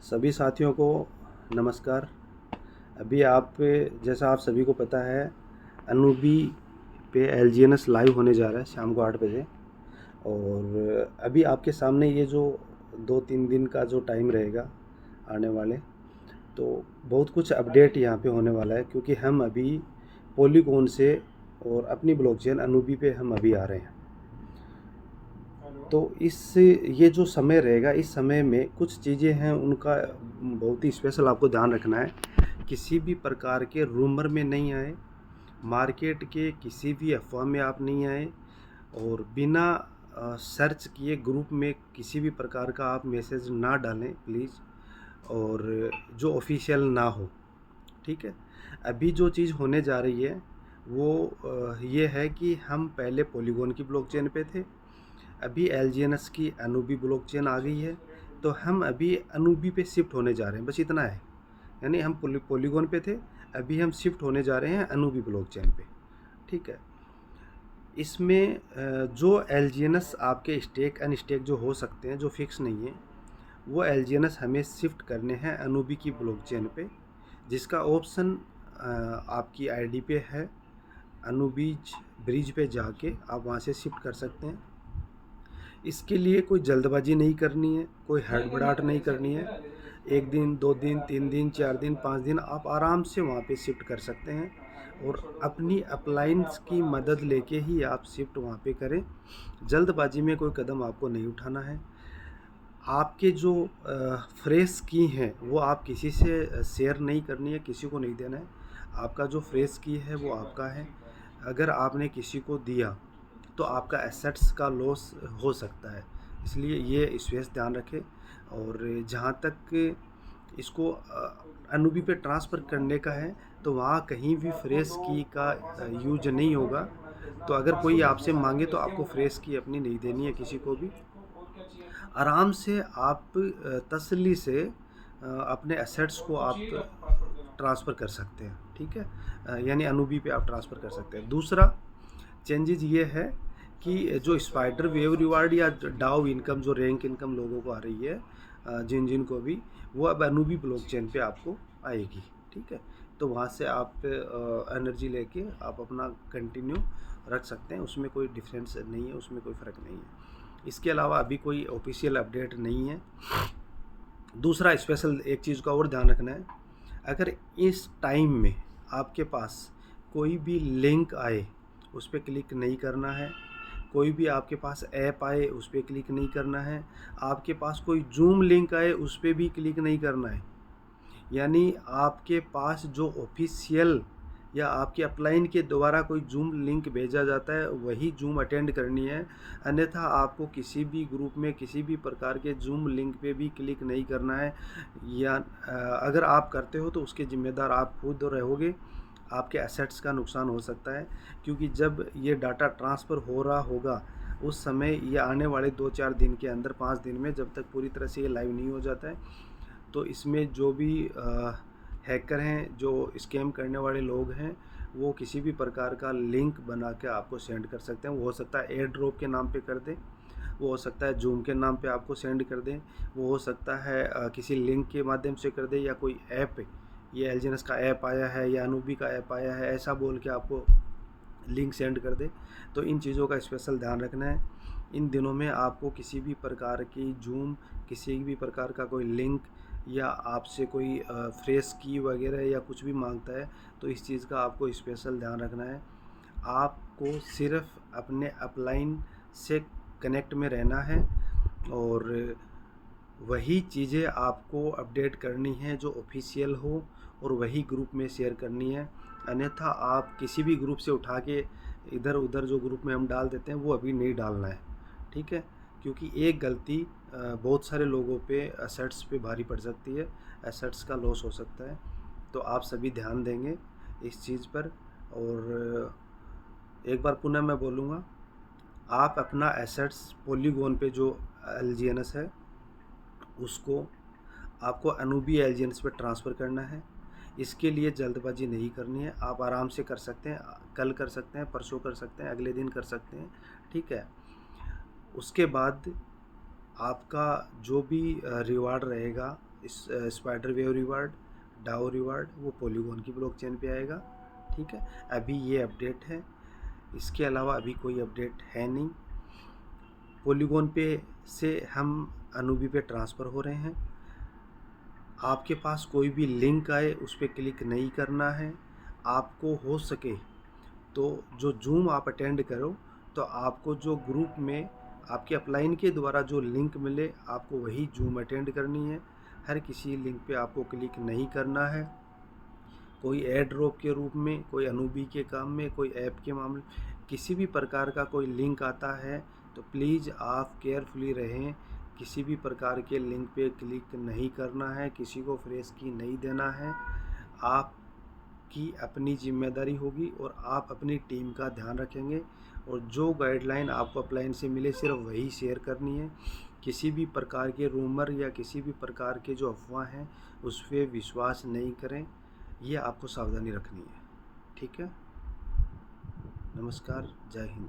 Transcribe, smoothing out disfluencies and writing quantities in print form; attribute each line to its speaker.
Speaker 1: सभी साथियों को नमस्कार। अभी जैसा आप सभी को पता है, अनूबी पे एलजीएनएस लाइव होने जा रहा है शाम को 8 बजे। और अभी आपके सामने ये जो 2-3 दिन का जो टाइम रहेगा आने वाले, तो बहुत कुछ अपडेट यहाँ पे होने वाला है, क्योंकि हम अभी पॉलीगॉन से और अपनी ब्लॉकचेन अनूबी पे हम अभी आ रहे हैं। तो ये जो समय रहेगा, इस समय में कुछ चीज़ें हैं, उनका बहुत ही स्पेशल आपको ध्यान रखना है। किसी भी प्रकार के रूमर में नहीं आए, मार्केट के किसी भी अफवाह में आप नहीं आए, और बिना सर्च किए ग्रुप में किसी भी प्रकार का आप मैसेज ना डालें प्लीज़, और जो ऑफिशियल ना हो। ठीक है। अभी जो चीज़ होने जा रही है वो ये है कि हम पहले पॉलीगॉन की ब्लॉकचेन पे थे, अभी एलजीएनएस की अनूबी ब्लॉकचेन आ गई है, तो हम अभी अनूबी पे शिफ्ट होने जा रहे हैं, बस इतना है। यानी हम पॉलीगॉन पे थे, अभी हम शिफ्ट होने जा रहे हैं अनूबी ब्लॉकचेन पे। ठीक है। इसमें जो एलजीएनएस आपके स्टेक अनस्टेक जो हो सकते हैं, जो फिक्स नहीं है, वो एलजीएनएस हमें शिफ्ट करने हैं अनूबी की ब्लॉकचेन पे, जिसका ऑप्शन आपकी आईडी पे है। अनूबीज ब्रिज पे जाके आप वहाँ से शिफ्ट कर सकते हैं। इसके लिए कोई जल्दबाजी नहीं करनी है, कोई हड़बड़ाहट नहीं करनी है। 1 दिन, 2 दिन, 3 दिन, 4 दिन, 5 दिन आप आराम से वहाँ पे शिफ्ट कर सकते हैं, और अपनी अप्लायंस की मदद लेके ही आप शिफ्ट वहाँ पे करें। जल्दबाजी में कोई कदम आपको नहीं उठाना है। आपके जो फ्रेश की हैं वो आप किसी से शेयर नहीं करनी है, किसी को नहीं देना है। आपका जो फ्रेश की है वो आपका है। अगर आपने किसी को दिया तो आपका एसेट्स का लॉस हो सकता है, इसलिए ये विशेष ध्यान रखें। और जहाँ तक इसको अनूबी पे ट्रांसफ़र करने का है, तो वहाँ कहीं भी फ्रेश की का यूज नहीं होगा। तो अगर कोई आपसे मांगे तो आपको फ्रेश की अपनी नहीं देनी है किसी को भी। आराम से आप तसल्ली से अपने एसेट्स को आप ट्रांसफ़र कर सकते हैं। ठीक है। यानी अनूबी पे आप ट्रांसफ़र कर सकते हैं। दूसरा चेंजेस ये है कि जो स्पाइडर वेव रिवार्ड या डाउ इनकम, जो रैंक इनकम लोगों को आ रही है, जिन जिन को भी, वो अब अनूबी ब्लॉकचेन पे आपको आएगी। ठीक है। तो वहाँ से आप एनर्जी लेके आप अपना कंटिन्यू रख सकते हैं, उसमें कोई डिफरेंस नहीं है, उसमें कोई फ़र्क नहीं है। इसके अलावा अभी कोई ऑफिशियल अपडेट नहीं है। दूसरा स्पेशल एक चीज़ का और ध्यान रखना है, अगर इस टाइम में आपके पास कोई भी लिंक आए, उस पर क्लिक नहीं करना है। कोई भी आपके पास ऐप आए, उस पर क्लिक नहीं करना है। आपके पास कोई जूम लिंक आए, उस पर भी क्लिक नहीं करना है। यानी आपके पास जो ऑफिशियल या आपके अपलाइन के द्वारा कोई जूम लिंक भेजा जाता है, वही जूम अटेंड करनी है। अन्यथा आपको किसी भी ग्रुप में किसी भी प्रकार के जूम लिंक पे भी क्लिक नहीं करना है। या अगर आप करते हो तो उसके ज़िम्मेदार आप खुद रहोगे। आपके एसेट्स का नुकसान हो सकता है, क्योंकि जब ये डाटा ट्रांसफ़र हो रहा होगा, उस समय ये आने वाले 2-4 दिन के अंदर, 5 दिन में, जब तक पूरी तरह से ये लाइव नहीं हो जाता है, तो इसमें जो भी हैकर हैं, जो स्कैम करने वाले लोग हैं, वो किसी भी प्रकार का लिंक बना के आपको सेंड कर सकते हैं। वो हो सकता है एयर ड्रॉप के नाम पे कर दें, वो हो सकता है जूम के नाम पे आपको सेंड कर दें, वो हो सकता है किसी लिंक के माध्यम से कर दें, या कोई ऐप, ये एलजीएनएस का ऐप आया है या अनूबी का ऐप आया है, ऐसा बोल के आपको लिंक सेंड कर दे। तो इन चीज़ों का स्पेशल ध्यान रखना है। इन दिनों में आपको किसी भी प्रकार की जूम, किसी भी प्रकार का कोई लिंक, या आपसे कोई फ्रेश की वगैरह या कुछ भी मांगता है, तो इस चीज़ का आपको स्पेशल ध्यान रखना है। आपको सिर्फ अपने अपलाइन से कनेक्ट में रहना है, और वही चीज़ें आपको अपडेट करनी है जो ऑफिशियल हो, और वही ग्रुप में शेयर करनी है। अन्यथा आप किसी भी ग्रुप से उठा के इधर उधर जो ग्रुप में हम डाल देते हैं, वो अभी नहीं डालना है। ठीक है। क्योंकि एक गलती बहुत सारे लोगों पे एसेट्स पे भारी पड़ सकती है, एसेट्स का लॉस हो सकता है। तो आप सभी ध्यान देंगे इस चीज़ पर। और एक बार पुनः मैं बोलूँगा, आप अपना एसेट्स पॉलीगॉन पे जो एलजीएनएस है, उसको आपको अनूबी एलजीएनएस पे ट्रांसफ़र करना है। इसके लिए जल्दबाजी नहीं करनी है, आप आराम से कर सकते हैं, कल कर सकते हैं, परसों कर सकते हैं, अगले दिन कर सकते हैं। ठीक है। उसके बाद आपका जो भी रिवार्ड रहेगा Spider Wave reward, DAO reward वो पॉलीगॉन की ब्लॉकचेन पे आएगा। ठीक है, अभी ये अपडेट है, इसके अलावा अभी कोई अपडेट है नहीं। पॉलीगॉन पे से हम अनुबी पे ट्रांसफ़र हो रहे हैं। आपके पास कोई भी लिंक आए उस पर क्लिक नहीं करना है। आपको हो सके तो जो जूम आप अटेंड करो तो आपको जो ग्रुप में आपके अपलाइन के द्वारा जो लिंक मिले आपको वही जूम अटेंड करनी है। हर किसी लिंक पे आपको क्लिक नहीं करना है। कोई एड ड्रॉप के रूप में, कोई अनुबी के काम में, कोई ऐप के मामले, किसी भी प्रकार का कोई लिंक आता है तो प्लीज़ आप केयरफुली रहें। किसी भी प्रकार के लिंक पे क्लिक नहीं करना है, किसी को फ्रेश की नहीं देना है। आपकी अपनी जिम्मेदारी होगी और आप अपनी टीम का ध्यान रखेंगे और जो गाइडलाइन आपको अपलाइन से मिले सिर्फ वही शेयर करनी है। किसी भी प्रकार के रूमर या किसी भी प्रकार के जो अफवाह हैं उस पर विश्वास नहीं करें, ये आपको सावधानी रखनी है। ठीक है, नमस्कार, जय हिंद।